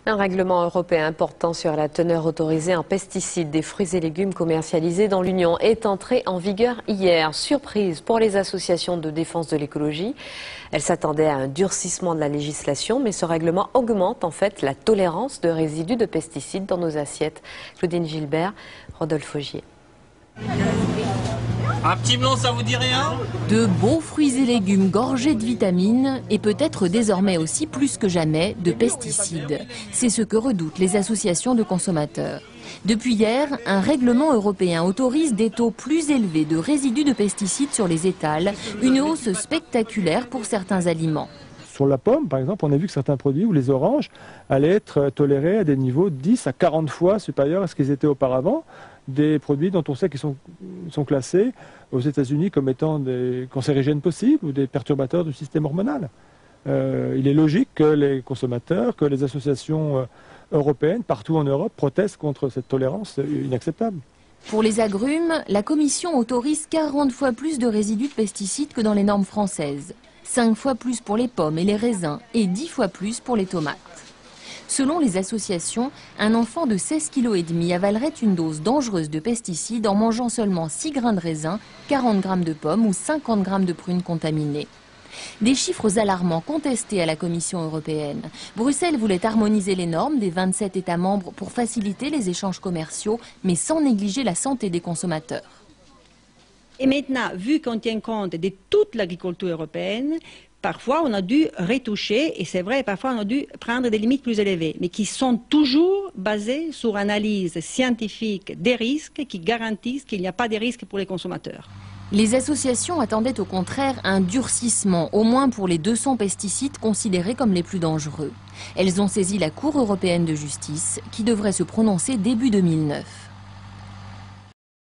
Un règlement européen portant sur la teneur autorisée en pesticides des fruits et légumes commercialisés dans l'Union est entré en vigueur hier. Surprise pour les associations de défense de l'écologie. Elles s'attendaient à un durcissement de la législation, mais ce règlement augmente en fait la tolérance de résidus de pesticides dans nos assiettes. Claudine Gilbert, Rodolphe Augier. Un petit melon, ça vous dit rien? De beaux fruits et légumes gorgés de vitamines et peut-être désormais aussi plus que jamais de pesticides. C'est ce que redoutent les associations de consommateurs. Depuis hier, un règlement européen autorise des taux plus élevés de résidus de pesticides sur les étals, une hausse spectaculaire pour certains aliments. Sur la pomme, par exemple, on a vu que certains produits ou les oranges allaient être tolérés à des niveaux 10 à 40 fois supérieurs à ce qu'ils étaient auparavant. Des produits dont on sait qu'ils sont classés aux États-Unis comme étant des cancérigènes possibles ou des perturbateurs du système hormonal. Il est logique que les consommateurs, que les associations européennes, partout en Europe, protestent contre cette tolérance inacceptable. Pour les agrumes, la Commission autorise 40 fois plus de résidus de pesticides que dans les normes françaises. 5 fois plus pour les pommes et les raisins et 10 fois plus pour les tomates. Selon les associations, un enfant de 16,5 kg avalerait une dose dangereuse de pesticides en mangeant seulement 6 grains de raisin, 40 grammes de pommes ou 50 grammes de prunes contaminées. Des chiffres alarmants contestés à la Commission européenne. Bruxelles voulait harmoniser les normes des 27 États membres pour faciliter les échanges commerciaux, mais sans négliger la santé des consommateurs. Et maintenant, vu qu'on tient compte de toute l'agriculture européenne, parfois on a dû retoucher, et c'est vrai, parfois on a dû prendre des limites plus élevées, mais qui sont toujours basées sur analyse scientifique des risques qui garantissent qu'il n'y a pas de risques pour les consommateurs. Les associations attendaient au contraire un durcissement, au moins pour les 200 pesticides considérés comme les plus dangereux. Elles ont saisi la Cour européenne de justice, qui devrait se prononcer début 2009.